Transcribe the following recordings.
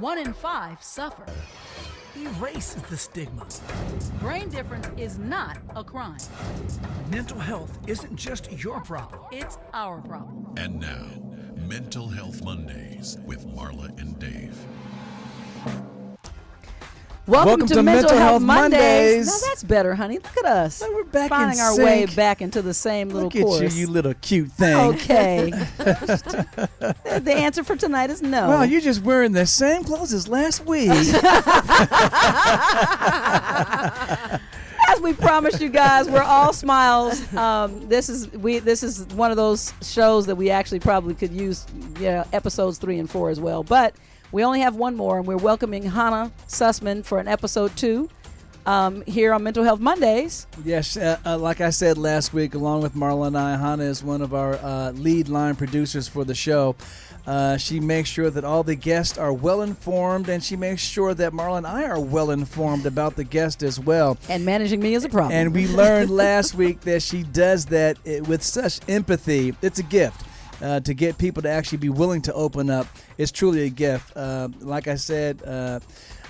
One in five suffer. Erase the stigma. Brain difference is not a crime. Mental health isn't just your problem. It's our problem. And now, Mental Health Mondays with Marla and Dave. Welcome to Mental Health Mondays. Now that's better, honey. Look at us. Now we're back finding in our sync. way back into the same little course. chorus. You little cute thing. Okay. The answer for tonight is no. Well, you're just wearing the same clothes as last week. As we promised you guys, we're all smiles. This is one of those shows that we actually probably could use episodes 3 and 4 as well. But we only have one more, and we're welcoming Hannah Sussman for an episode 2 here on Mental Health Mondays. Yes, like I said last week, along with Marla and I, Hannah is one of our lead line producers for the show. She makes sure that all the guests are well informed, and she makes sure that Marla and I are well informed about the guest as well. And managing me is a problem. And we learned last week that she does that with such empathy. It's a gift. To get people to actually be willing to open up is truly a gift. Like I said,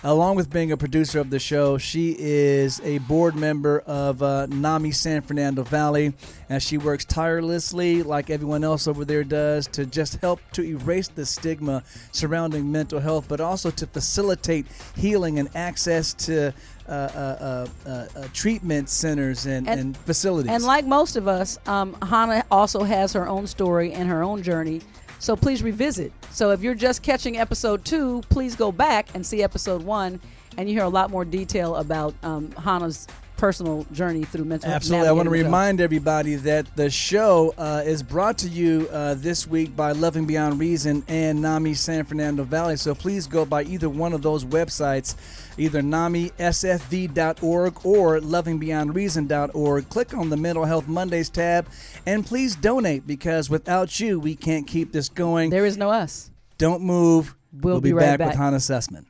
along with being a producer of the show, she is a board member of NAMI San Fernando Valley, and she works tirelessly, like everyone else over there does, to just help to erase the stigma surrounding mental health, but also to facilitate healing and access to treatment centers and facilities. And like most of us, Hannah also has her own story and her own journey. So please revisit. So if you're just catching episode 2, please go back and see episode 1, and you hear a lot more detail about Hannah's personal journey through mental health. Absolutely. I want to remind everybody that the show is brought to you this week by Loving Beyond Reason and NAMI San Fernando Valley. So please go by either one of those websites, either NAMISFV.org or LovingBeyondReason.org. Click on the Mental Health Mondays tab, and please donate, because without you, we can't keep this going. There is no us. Don't move. We'll be right back with Hannah Sussman.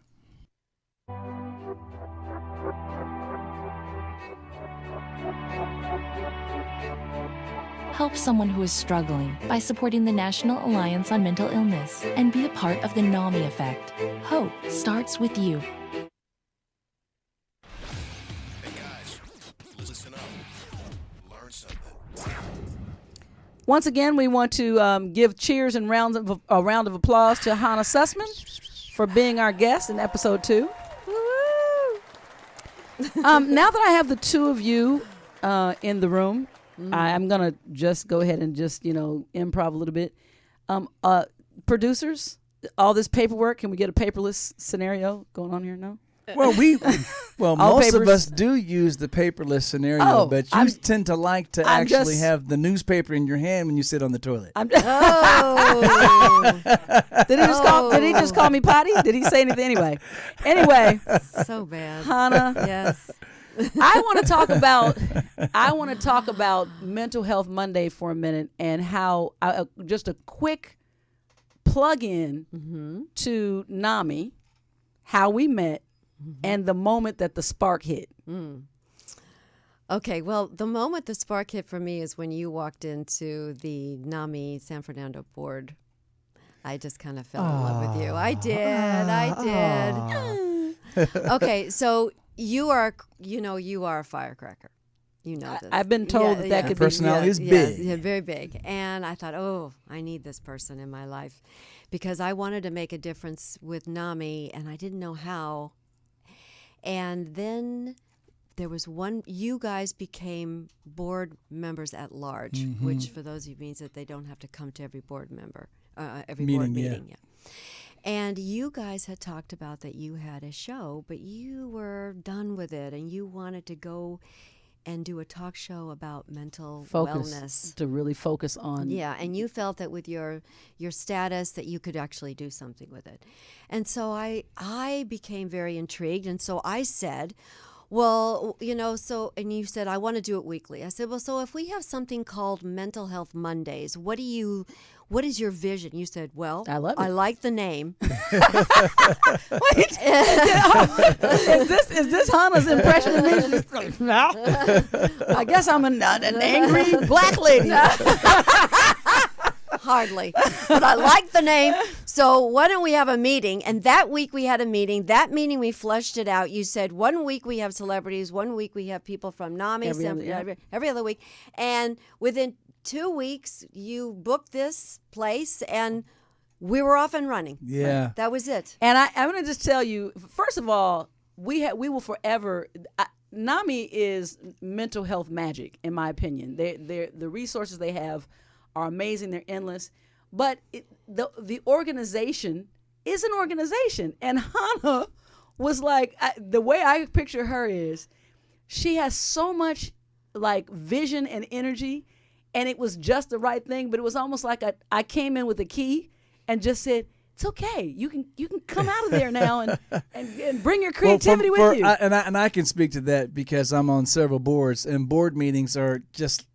Help someone who is struggling by supporting the National Alliance on Mental Illness and be a part of the NAMI effect. Hope starts with you. Hey guys, listen up. Learn something. Once again, we want to give cheers and a round of applause to Hannah Sussman for being our guest in episode 2. Now that I have the two of you in the room, I'm going to just go ahead and just, improv a little bit. Producers, all this paperwork, can we get a paperless scenario going on here? No? Well, most of us do use the paperless scenario, but you tend to like to actually have the newspaper in your hand when you sit on the toilet. Did he just call me potty? Did he say anything? Anyway. So bad. Hannah. Yes. I want to talk about Mental Health Monday for a minute, and how just a quick plug-in to NAMI, how we met, and the moment that the spark hit. Okay, well, the moment the spark hit for me is when you walked into the NAMI San Fernando board. I just kind of fell in love with you. I did. Okay, so you are a firecracker. You know this. I've been told that could be. Personality is big. Yeah, very big. And I thought, I need this person in my life, because I wanted to make a difference with NAMI, and I didn't know how. And then there was you guys became board members at large, which for those of you means that they don't have to come to every board member, board meeting. Yeah. And you guys had talked about that you had a show, but you were done with it, and you wanted to go and do a talk show about mental wellness. To really focus on. Yeah, and you felt that with your status that you could actually do something with it. And so I became very intrigued, and so I said, well, and you said, I want to do it weekly. I said, well, so if we have something called Mental Health Mondays, what is your vision? You said, well, I love it. I like the name. Wait, is this Hannah's impression of me? I guess I'm an angry black lady. hardly. But I like the name. So why don't we have a meeting? And that week we had a meeting. That meeting we fleshed it out. You said 1 week we have celebrities, 1 week we have people from NAMI, every other week. And within 2 weeks you booked this place and we were off and running. Yeah. That was it. And I'm going to just tell you, first of all, we will forever. NAMI is mental health magic, in my opinion. The resources they have are amazing. They're endless. But the organization is an organization. And Hannah was like, the way I picture her is, she has so much like vision and energy, and it was just the right thing. But it was almost like I came in with a key and just said, it's okay. You can come out of there now and bring your creativity with you. And I can speak to that because I'm on several boards, and board meetings are just,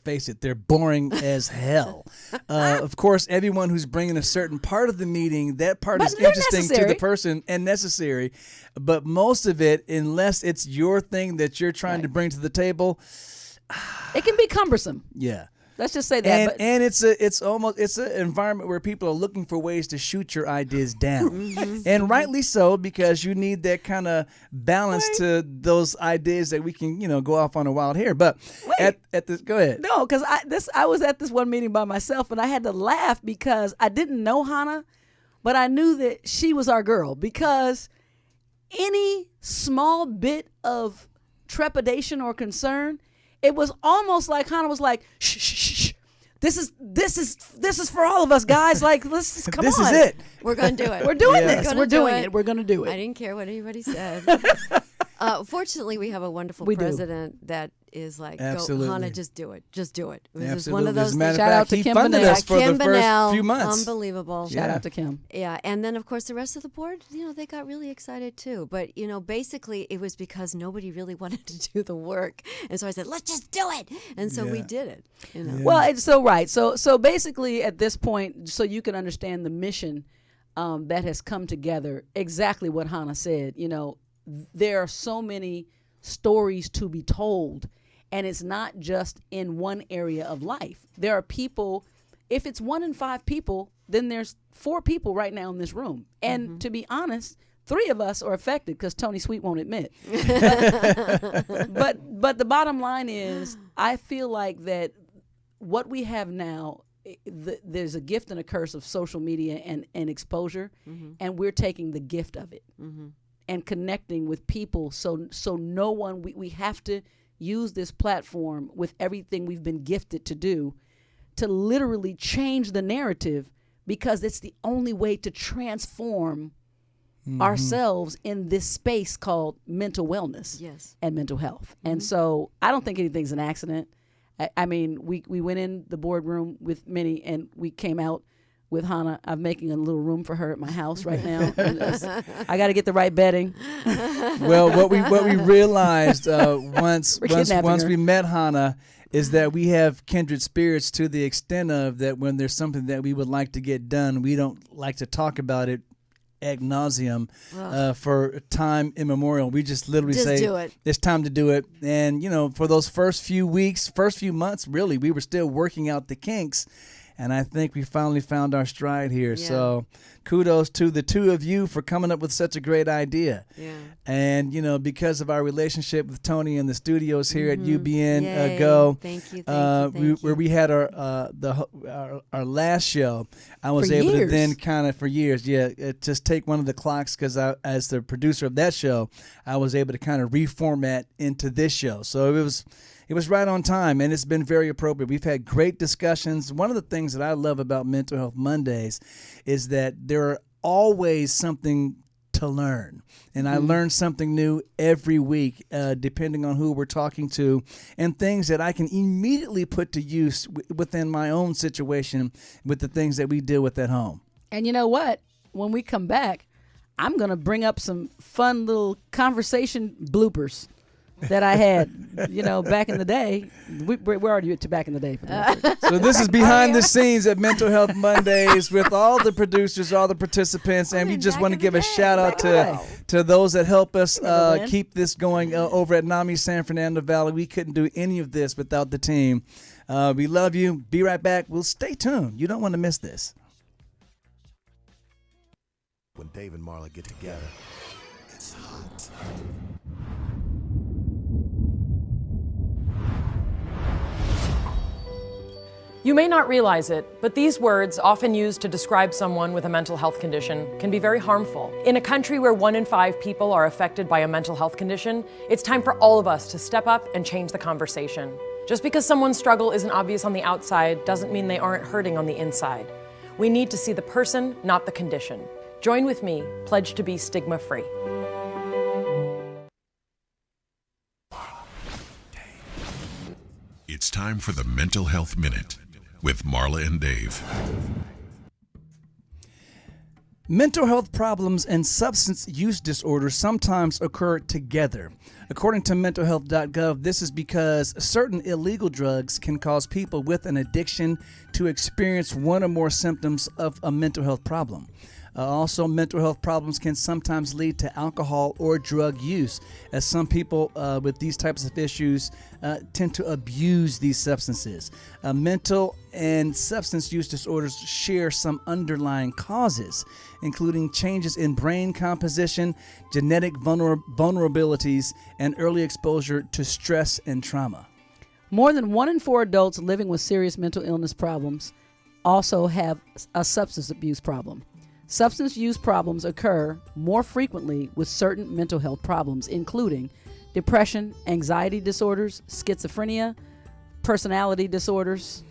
face it, they're boring as hell. Of course, everyone who's bringing a certain part of the meeting, that part is interesting to the person and necessary. But most of it, unless it's your thing that you're trying to bring to the table, it can be cumbersome. Yeah. Let's just say that. And it's an environment where people are looking for ways to shoot your ideas down, and rightly so, because you need that kind of balance to those ideas that we can go off on a wild hair. But at this, go ahead. No, because I was at this one meeting by myself, and I had to laugh because I didn't know Hannah, but I knew that she was our girl, because any small bit of trepidation or concern, it was almost like Hannah was like, shh, shh, shh. This is for all of us, guys. Like, let's come on. This is it. We're going to do it. We're doing this. We're doing it. We're going to do it. I didn't care what anybody said. Fortunately, we have a wonderful president that is like, absolutely. Go, Hannah, just do it. Just do it. It was absolutely. one of those things. Shout out to Kim funded Bonnell. us for Kim the Bonnell, first few months. Unbelievable. Shout out to Kim. Yeah, and then of course the rest of the board, they got really excited too. But basically it was because nobody really wanted to do the work, and so I said, let's just do it, and so we did it. Well, it's so right. So basically, at this point, so you can understand the mission that has come together. Exactly what Hannah said. There are so many stories to be told. And it's not just in one area of life. There are people, if it's 1 in 5 people, then there's 4 people right now in this room. And to be honest, 3 of us are affected because Tony Sweet won't admit. But the bottom line is, I feel like that what we have now, there's a gift and a curse of social media and exposure, and we're taking the gift of it and connecting with people. So no one, we have to use this platform with everything we've been gifted to do to literally change the narrative, because it's the only way to transform ourselves in this space called mental wellness and mental health. And so I don't think anything's an accident. I mean, we went in the boardroom with Minnie and we came out with Hannah. I'm making a little room for her at my house right now. I got to get the right bedding. Well, what we realized once we met Hannah is that we have kindred spirits to the extent of that when there's something that we would like to get done, we don't like to talk about it ad nauseum for time immemorial. We just literally say, do it. It's time to do it. And, for those first few weeks, first few months, really, we were still working out the kinks. And I think we finally found our stride here. Yeah. So kudos to the two of you for coming up with such a great idea. Yeah. And, because of our relationship with Tony in the studios here at UBN Go. Thank you. Where we had our last show, I was able to then kind of, for years, just take one of the clocks, because as the producer of that show, I was able to kind of reformat into this show. So it was right on time, and it's been very appropriate. We've had great discussions. One of the things that I love about Mental Health Mondays is that there are always something to learn. And I learn something new every week, depending on who we're talking to, and things that I can immediately put to use within my own situation with the things that we deal with at home. And you know what? When we come back, I'm going to bring up some fun little conversation bloopers that I had, back in the day. Where are you to back in the day? So this is behind the scenes at Mental Health Mondays with all the producers, all the participants, and we just want to give a shout out to those that help us keep this going over at NAMI San Fernando Valley. We couldn't do any of this without the team. We love you. Be right back. We'll stay tuned. You don't want to miss this. When Dave and Marla get together, it's hot. You may not realize it, but these words, often used to describe someone with a mental health condition, can be very harmful. In a country where 1 in 5 people are affected by a mental health condition, it's time for all of us to step up and change the conversation. Just because someone's struggle isn't obvious on the outside doesn't mean they aren't hurting on the inside. We need to see the person, not the condition. Join with me, pledge to be stigma-free. It's time for the Mental Health Minute with Marla and Dave. Mental health problems and substance use disorders sometimes occur together. According to mentalhealth.gov, this is because certain illegal drugs can cause people with an addiction to experience one or more symptoms of a mental health problem. Also, mental health problems can sometimes lead to alcohol or drug use, as some people with these types of issues tend to abuse these substances. Mental and substance use disorders share some underlying causes, including changes in brain composition, genetic vulnerabilities, and early exposure to stress and trauma. More than 1 in 4 adults living with serious mental illness problems also have a substance abuse problem. Substance use problems occur more frequently with certain mental health problems, including depression, anxiety disorders, schizophrenia, personality disorders.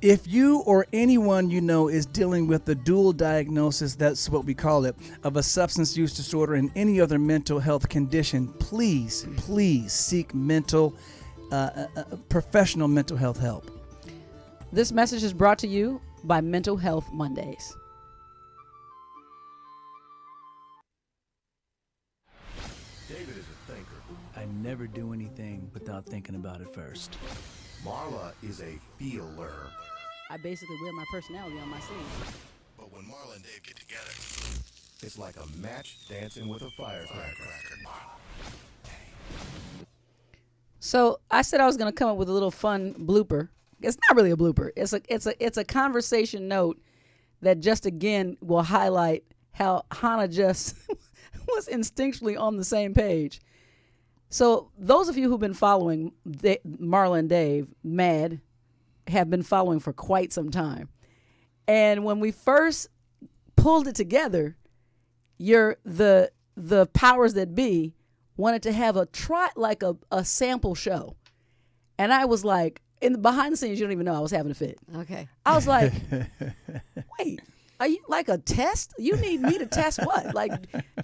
If you or anyone you know is dealing with the dual diagnosis, that's what we call it, of a substance use disorder and any other mental health condition, please seek professional mental health help. This message is brought to you by Mental Health Mondays. David is a thinker. I never do anything without thinking about it first. Marla is a feeler. I basically wear my personality on my sleeve. But when Marla and Dave get together, it's like a match dancing with a firecracker. So I said I was going to come up with a little fun blooper. It's not really a blooper. It's a conversation note that just again will highlight how Hannah just was instinctually on the same page. So those of you who've been following Marla and Dave, MAD, have been following for quite some time. And when we first pulled it together, the powers that be wanted to have a sample show. And I was like, in the behind the scenes, you don't even know I was having a fit. Okay. I was like, wait, are you like a test? You need me to test what? Like,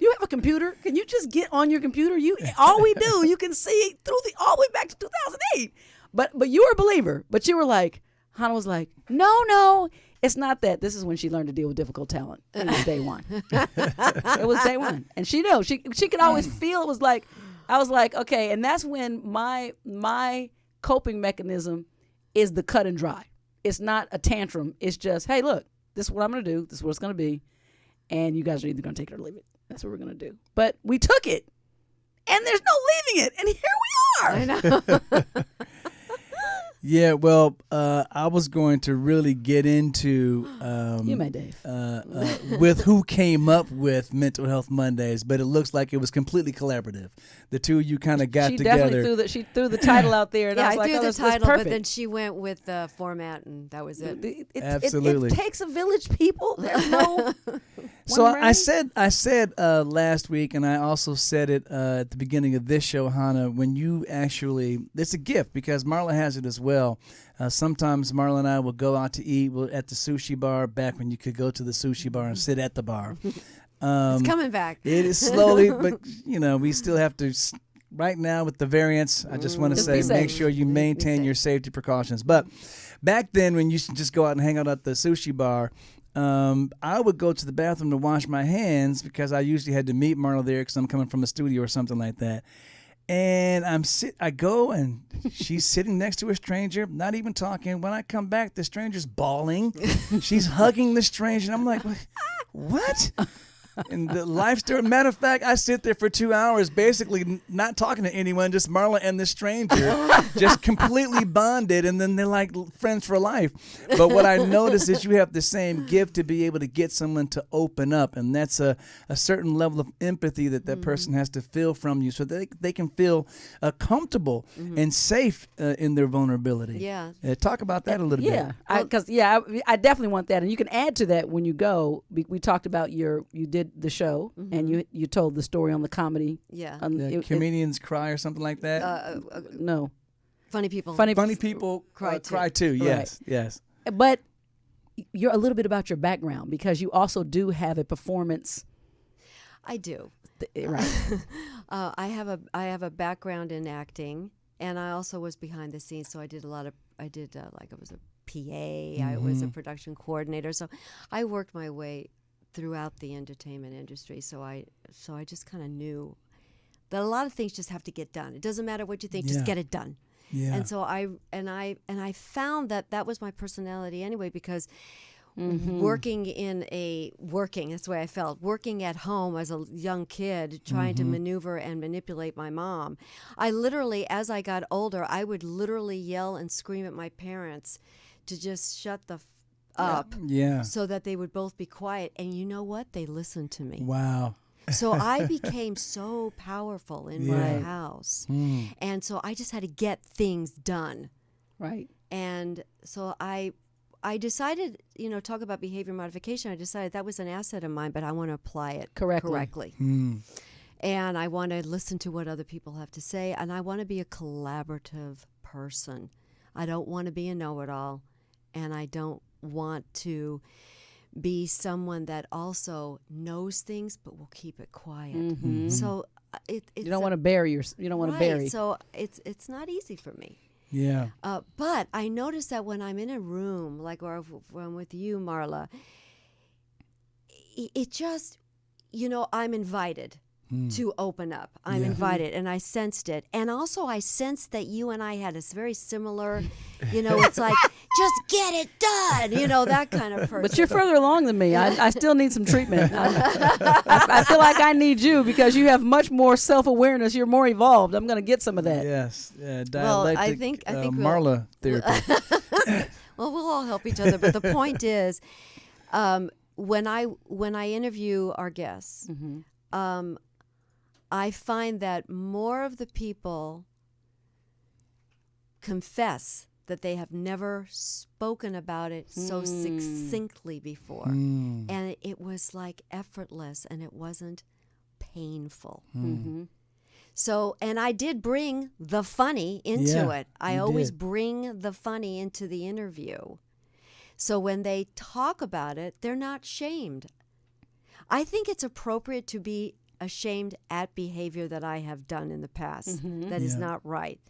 you have a computer? Can you just get on your computer? All we do, you can see all the way back to 2008. But you were a believer. But you were like, Hannah was like, no, it's not that. This is when she learned to deal with difficult talent. It was day one. It was day one. And she knew. She could always feel it was like, I was like, okay. And that's when my coping mechanism is the cut and dry. It's not a tantrum. It's just, hey, look, this is what I'm going to do. This is what it's going to be. And you guys are either going to take it or leave it. That's what we're going to do. But we took it. And there's no leaving it. And here we are. I know. Yeah, well, I was going to really get into you may, Dave. With who came up with Mental Health Mondays, but it looks like it was completely collaborative. The two of you kind of got together. She threw the title out there, and Yeah, I was like, threw oh, the that's title, perfect. but then she went with the format, and that was it. Absolutely. It takes a village, people. There's no. So I said last week, and I also said it at the beginning of this show, Hannah, when you actually, it's a gift because Marla has it as well. Sometimes Marla and I will go out to eat at the sushi bar, back when you could go to the sushi bar and sit at the bar. It's coming back. It is slowly, but we still have to. Right now with the variants, I just want to say make sure you maintain your safety precautions. But back then when you used to just go out and hang out at the sushi bar, I would go to the bathroom to wash my hands because I usually had to meet Marla there because I'm coming from a studio or something like that. And I go and she's sitting next to a stranger, not even talking. When I come back, the stranger's bawling. She's hugging the stranger. And I'm like, what? And the life story. Matter of fact, I sit there for 2 hours, basically not talking to anyone, just Marla and this stranger, just completely bonded, and then they're like friends for life. But what I noticed is you have the same gift to be able to get someone to open up, and that's a certain level of empathy that person has to feel from you, so that they can feel comfortable and safe in their vulnerability. Yeah. Talk about that a little bit. Yeah, because I definitely want that, and you can add to that when you go. We talked about you did the show, and you told the story on the comedy. Yeah. Comedians cry or something like that. No, Funny people. Funny people Cry cry too. Yes, yes. But you're a little bit about your background, because you also do have a performance. I do. Right. I have a background in acting, and I also was behind the scenes. So I did like I was a PA. I was a production coordinator. So I worked my way throughout the entertainment industry. So I just kind of knew that a lot of things just have to get done. It doesn't matter what you think, just get it done. Yeah. And so I found that was my personality anyway, because working that's the way I felt, working at home as a young kid, trying to maneuver and manipulate my mom. I literally, as I got older, I would literally yell and scream at my parents to just shut the up, so that they would both be quiet. And you know what? They listened to me. Wow. So I became so powerful in my house. And so I just had to get things done. Right. And so I decided, talk about behavior modification. I decided that was an asset of mine, but I want to apply it correctly. And I want to listen to what other people have to say. And I want to be a collaborative person. I don't want to be a know-it-all. And I don't want to be someone that also knows things but will keep it quiet. So you don't want to bury you don't want to bury. So it's not easy for me. Yeah. But I notice that when I'm in a room, like or when I'm with you, Marla, it just, I'm invited to open up. I'm invited, and I sensed it. And also I sensed that you and I had this very similar, it's like, just get it done, that kind of person. But you're further along than me. I still need some treatment. I feel like I need you, because you have much more self-awareness. You're more evolved. I'm going to get some of that. Yes. Dialectic, Well, I think Marla therapy. Well, we'll all help each other. But the point is, when I interview our guests, I find that more of the people confess that they have never spoken about it so succinctly before. And it was like effortless, and it wasn't painful. So, and I did bring the funny into it. I always bring the funny into the interview. So when they talk about it, they're not shamed. I think it's appropriate to be ashamed at behavior that I have done in the past that is not right.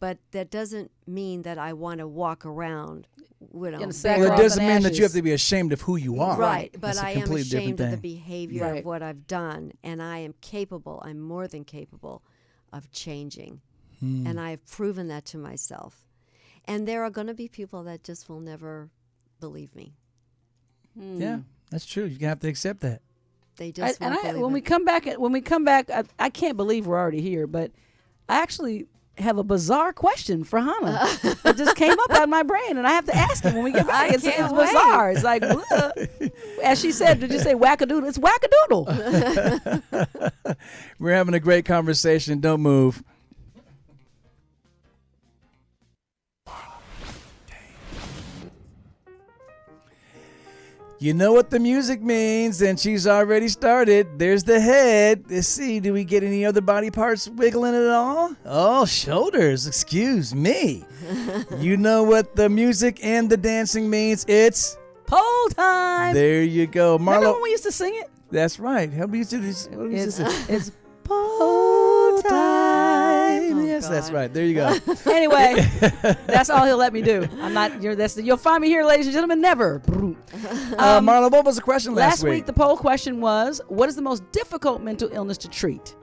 But that doesn't mean that I want to walk around Well, it doesn't mean that you have to be ashamed of who you are. Right, but That's I am ashamed of the thing. behavior of what I've done, and I am capable, I'm more than capable of changing. And I have proven that to myself. And there are going to be people that just will never believe me. Yeah, that's true. You have to accept that. They just won't believe when it. we come back, I can't believe we're already here, but I actually have a bizarre question for Hannah. It just came up out of my brain, and I have to ask it when we get back. It's bizarre. It's like, as she said, did you say wackadoodle? It's wackadoodle. We're having a great conversation. Don't move. You know what the music means, and she's already started. There's the head. Let's see, do we get any other body parts wiggling at all? Oh, shoulders, excuse me. You know what the music and the dancing means. It's Pole time. There you go. Marla. Remember when we used to sing it? That's right. How we used to do this? What we used to say? It's pole time. Yes, God. that's right. There you go. Anyway, that's all he'll let me do. I'm not. You'll find me here, ladies and gentlemen. Never. Marla, what was the question last week? Last week, the poll question was: what is the most difficult mental illness to treat?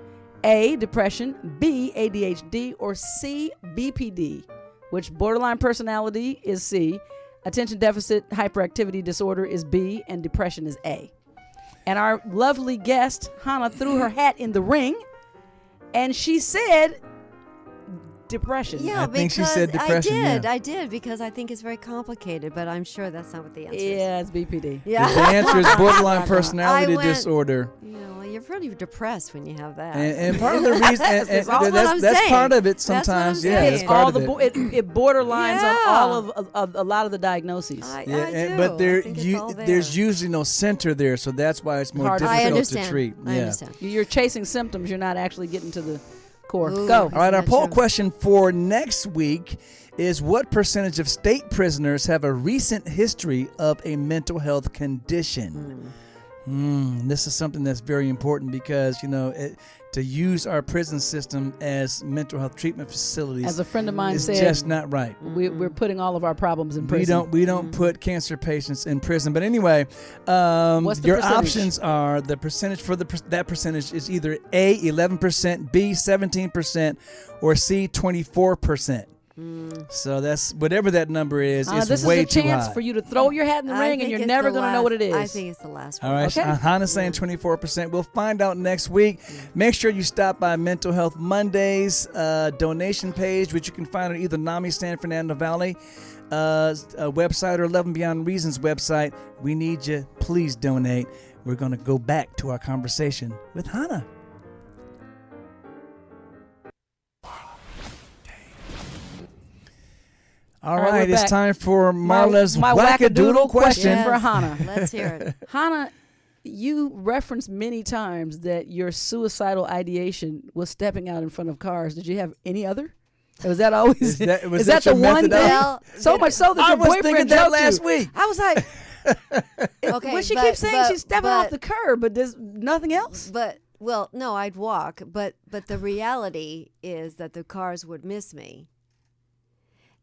A, depression. B, ADHD. Or C, BPD, which borderline personality is C, attention deficit hyperactivity disorder is B, and depression is A. And our lovely guest, Hannah, threw her hat in the ring, and she said depression. Yeah, I think she because said depression, I did, because I think it's very complicated, but I'm sure that's not what the answer is. Yeah, it's BPD. Yeah. The answer is borderline personality I went- disorder. You know, you're pretty depressed when you have that. And part of the reason, and That's what I'm that's saying. part of it That's what I'm sometimes. Yeah, saying. that's part All of the it. it borderlines on Yeah. all of a lot of the diagnoses. I Yeah, do. but I there, think it's all there's there. usually no center there, so that's why it's more Hard to difficult I to understand. treat. I understand. You're chasing symptoms. You're not actually getting to the core. Ooh. Go. All right, our Isn't that poll true? question for next week is: what percentage of state prisoners have a recent history of a mental health condition? This is something that's very important because, to use our prison system as mental health treatment facilities As a friend of mine is said, just not right. we're putting all of our problems in prison. We don't put cancer patients in prison. But anyway, What's the your percentage? options are: the percentage for that percentage is either A, 11%, B, 17%, or C, 24%. So that's whatever that number is. It's this way is a too chance high. for you to throw your hat in the I ring, and think you're it's never the going to know last- what it is. I think it's the last one. All right, Okay. Hannah's saying 24%. We'll find out next week. Make sure you stop by Mental Health Mondays donation page, which you can find on either NAMI San Fernando Valley website or Love and Beyond Reasons website. We need you. Please donate. We're going to go back to our conversation with Hannah. All right, right, we're it's back. time for Marla's my wackadoodle question. Yes. for Hannah. Let's hear it. Hannah, you referenced many times that your suicidal ideation was stepping out in front of cars. Did you have any other? Or was that always? Was that is that the your one methodology? thing? Well, So much so that I your was boyfriend thinking that joked last you. week. I was like, Okay, when she but- keeps saying but- she's stepping but- off the curb, but there's nothing else. But well, no, I'd walk, but the reality is that the cars would miss me.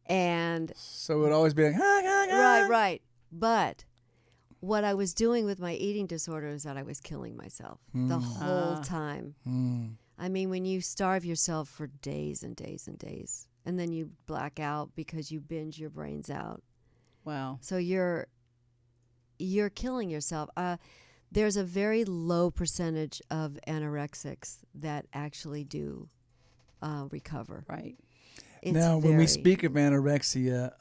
And So it would always be like, right. But what I was doing with my eating disorder is that I was killing myself the whole time. I mean, when you starve yourself for days and days and days, and then you black out because you binge your brains out. Wow. So you're killing yourself. There's a very low percentage of anorexics that actually do recover. Right. It's Now, when we very- speak of anorexia,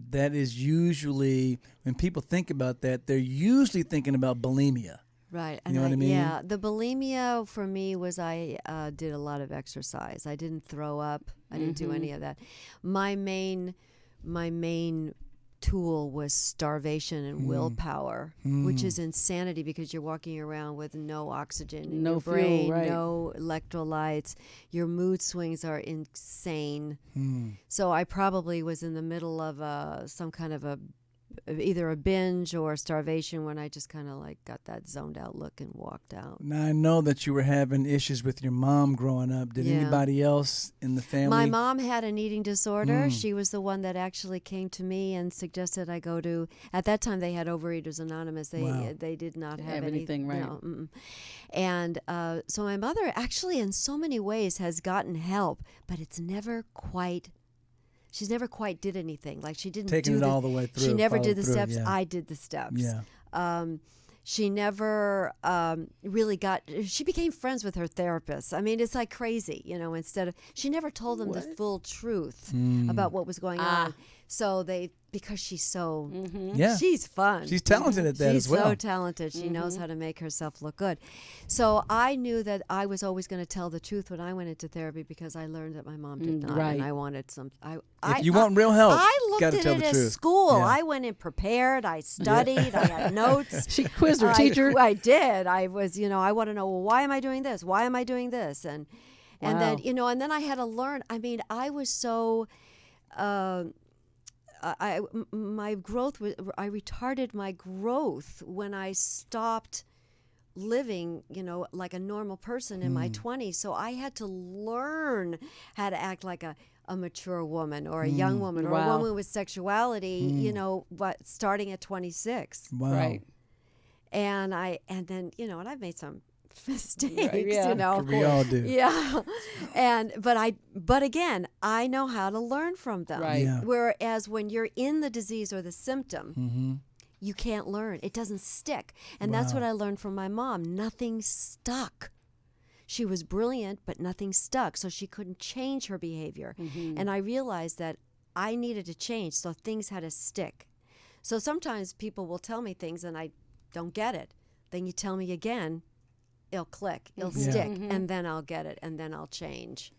that is usually, when people think about that, they're usually thinking about bulimia. Right. You know what I mean? Yeah. The bulimia for me was I did a lot of exercise. I didn't throw up. I didn't do any of that. My main tool was starvation and willpower, which is insanity because you're walking around with no oxygen in No your fuel, brain, right. no electrolytes. Your mood swings are insane. So I probably was in the middle of some kind of either a binge or starvation when I just kind of like got that zoned out look and walked out. Now, I know that you were having issues with your mom growing up. Did Yeah. anybody else in the family? My mom had an eating disorder. She was the one that actually came to me and suggested I go to. At that time, they had Overeaters Anonymous. They did not have anything, right. No, and so my mother actually, in so many ways, has gotten help, but it's never quite. She's never quite did anything. Like she didn't Taking do it all the way through, She never followed did the through, steps. yeah. I did the steps. Yeah. She never really got. She became friends with her therapist. I mean, it's like crazy, Instead of she never told them the full truth about what was going on. So because she's so Yeah. she's fun. She's talented at that She's as well. so talented. She knows how to make herself look good. So I knew that I was always going to tell the truth when I went into therapy because I learned that my mom did not, right. and I wanted some. If you want real help, I looked gotta at tell it the as truth. school. Yeah. I went in prepared. I studied. I had notes. She quizzed her teacher. I did. I was, I want to know, well, why am I doing this? Why am I doing this? And then, Wow. and then I had to learn. I mean, I was so. My growth was. I retarded my growth when I stopped living, like a normal person in my 20s. So I had to learn how to act like a mature woman or a young woman or a Wow. woman with sexuality, but starting at 26. Wow. Right. And then, and I've made some mistakes, yeah. We all do. Yeah. But again, I know how to learn from them. Right. Yeah. Whereas when you're in the disease or the symptom, you can't learn. It doesn't stick. And that's what I learned from my mom. Nothing stuck. She was brilliant, but nothing stuck, so she couldn't change her behavior. And I realized that I needed to change, so things had to stick. So sometimes people will tell me things and I don't get it. Then you tell me again, it'll click, it'll stick, and then I'll get it, and then I'll change.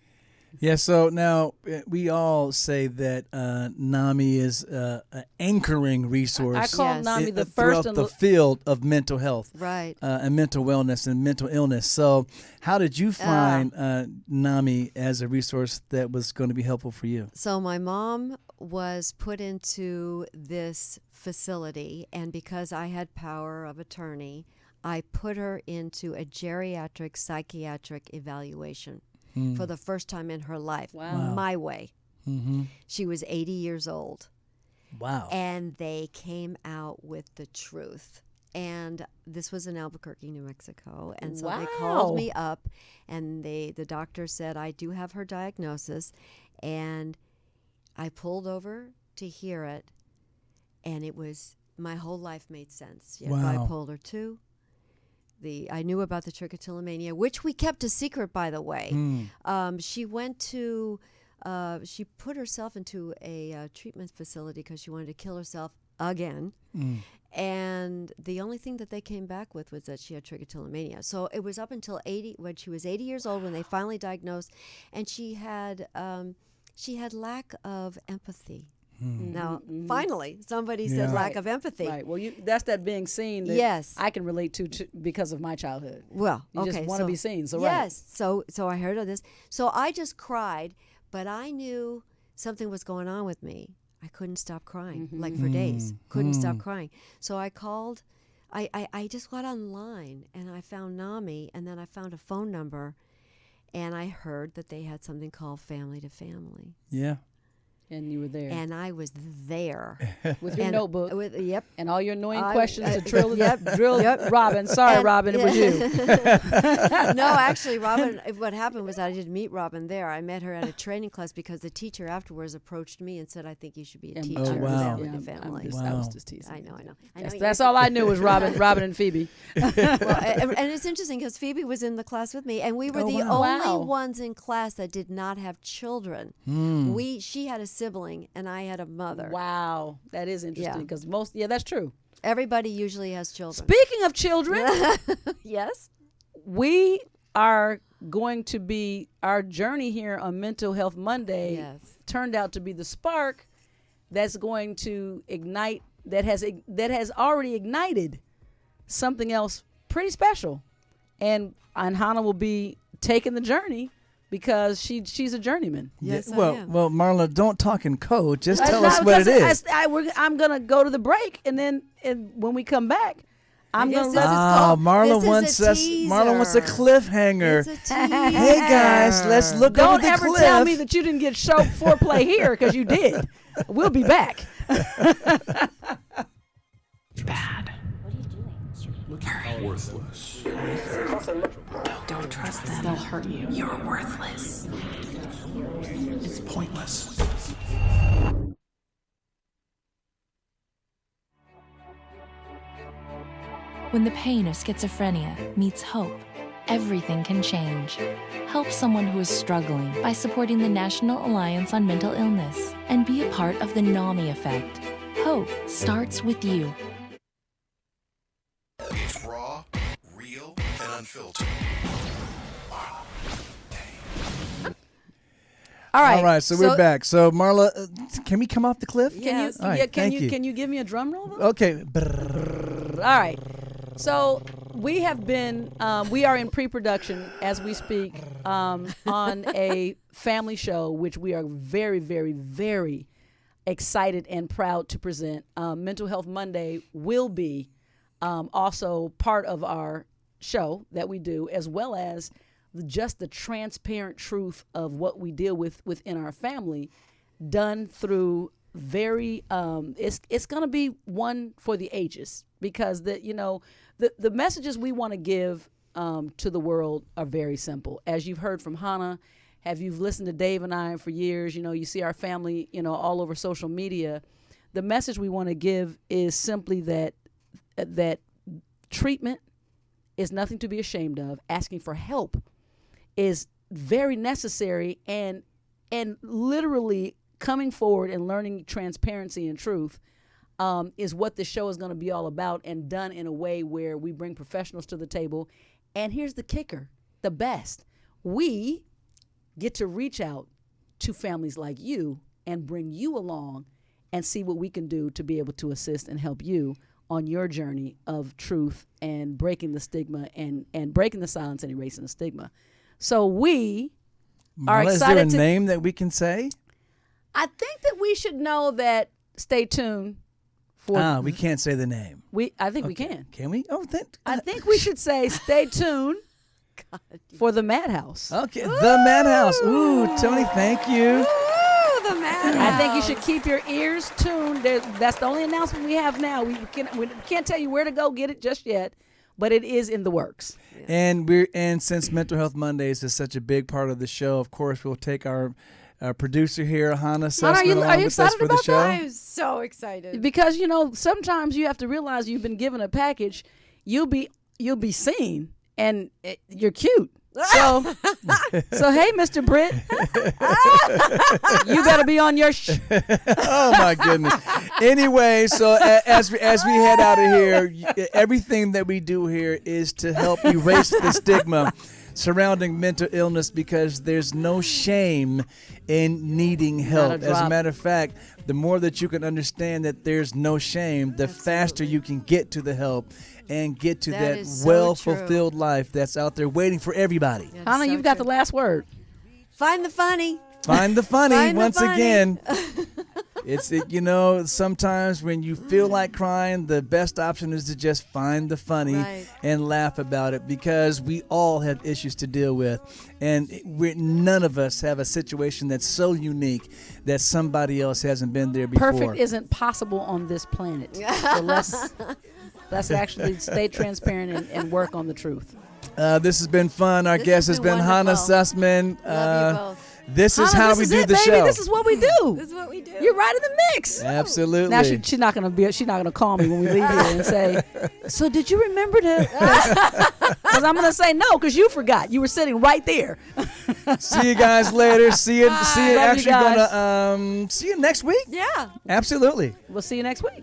Yeah, so now we all say that NAMI is an anchoring resource. I call Yes. NAMI the throughout first the field of mental health, Right. and mental wellness and mental illness. So, how did you find NAMI as a resource that was going to be helpful for you? So my mom was put into this facility, and because I had power of attorney, I put her into a geriatric psychiatric evaluation for the first time in her life. Wow. My way. She was 80 years old. Wow. And they came out with the truth. And this was in Albuquerque, New Mexico. And so they called me up, and the doctor said, I do have her diagnosis. And I pulled over to hear it, and it was, my whole life made sense. She had bipolar 2. I knew about the trichotillomania, which we kept a secret, by the way. She went to, she put herself into a treatment facility because she wanted to kill herself again. And the only thing that they came back with was that she had trichotillomania. So it was up until when she was 80 years old when they finally diagnosed, and she had lack of empathy. Now, finally, somebody said lack of empathy. Right. Well, that's that being seen that Yes. I can relate to because of my childhood. Well, You just want to be seen. So yes. So I heard of this. So I just cried, but I knew something was going on with me. I couldn't stop crying, like for days. Couldn't stop crying. So I called. I just got online, and I found NAMI, and then I found a phone number, and I heard that they had something called Family to Family. Yeah. And you were there. And I was there. With your notebook. Yep. And all your annoying questions to drill, Yep. Robin. Sorry, Robin, it was you. No, actually, Robin, what happened was I didn't meet Robin there. I met her at a training class because the teacher afterwards approached me and said, I think you should be a teacher. Oh, wow. Family to family. I was just teasing. I know. That's all I knew was Robin and Phoebe. Well, and it's interesting because Phoebe was in the class with me, and we were the only ones in class that did not have children. She had a sibling, and I had a mother. Wow. That is interesting because that's true. Everybody usually has children. Speaking of children, Yes. we are going to be, our journey here on Mental Health Monday turned out to be the spark that's going to ignite, that has already ignited something else pretty special. And Hannah will be taking the journey because she's a journeyman. Yes, I am. Well, Marla, don't talk in code. Just tell us what it is. I'm going to go to the break, and then when we come back, I'm going to let Marla wants a cliffhanger. It's a teaser. Hey guys, let's look over the Don't ever cliff. tell me that you didn't get show foreplay here, because you did. We'll be back. Bad. Worthless. Don't trust them. They'll hurt you. You're worthless. It's pointless. When the pain of schizophrenia meets hope, everything can change. Help someone who is struggling by supporting the National Alliance on Mental Illness and be a part of the NAMI effect. Hope starts with you. It's raw, real, and unfiltered. Marla, Dave. All right. So we're back. So Marla, can we come off the cliff? Yes. All right, Can thank you. you give me a drum roll, though? Okay. All right. So we have been, we are in pre-production as we speak on a family show, which we are very, very, very excited and proud to present. Mental Health Monday will be also part of our show that we do, as well as just the transparent truth of what we deal with within our family, done through very it's going to be one for the ages, because the messages we want to give to the world are very simple. As you've heard from Hannah, you've listened to Dave and I for years, you see our family all over social media. the message we want to give is simply that treatment is nothing to be ashamed of. Asking for help is very necessary, and literally coming forward and learning transparency and truth is what the show is going to be all about, and done in a way where we bring professionals to the table. And here's the kicker, the best. We get to reach out to families like you and bring you along and see what we can do to be able to assist and help you on your journey of truth and breaking the stigma and breaking the silence and erasing the stigma. So we are Marla, excited. is there a name that we can say? I think that we should know that. Stay tuned for. We can't say the name. I think we can. Can we? Oh, I think we should say stay tuned for the Madhouse. Okay, the Madhouse. Ooh, Tony, thank you. Ooh, the Madhouse. I think you should keep your ears tuned. That's the only announcement we have now. We can't tell you where to go get it just yet, but it is in the works. And since Mental Health Mondays is such a big part of the show, of course, we'll take our producer here, Hannah Sussman, are you along with us excited for the about show. that? I'm so excited. Because sometimes you have to realize you've been given a package. You'll be seen, and you're cute. So hey, Mr. Britt, you better be on your. Oh my goodness. Anyway, so as we head out of here, everything that we do here is to help erase the stigma surrounding mental illness, because there's no shame in needing help. As a matter of fact, the more that you can understand that there's no shame, the faster you can get to the help and get to that well-fulfilled life that's out there waiting for everybody. Hannah, you've got the last word. Find the funny. Find the funny. Find the once funny. again. Sometimes when you feel like crying, the best option is to just find the funny and laugh about it, because we all have issues to deal with, and none of us have a situation that's so unique that somebody else hasn't been there before. Perfect isn't possible on this planet. So let's actually stay transparent and work on the truth. This has been fun. Our guest has been Hannah Sussman. Love you both. This is how we do the baby. show. This is what we do. This is what we do. You're right in the mix. Absolutely. Now she's not gonna call me when we leave here and say, "So did you remember to?" Because I'm gonna say no, because you forgot. You were sitting right there. See you guys later. See you. Love you Actually, guys. gonna see you next week. Yeah. Absolutely. We'll see you next week.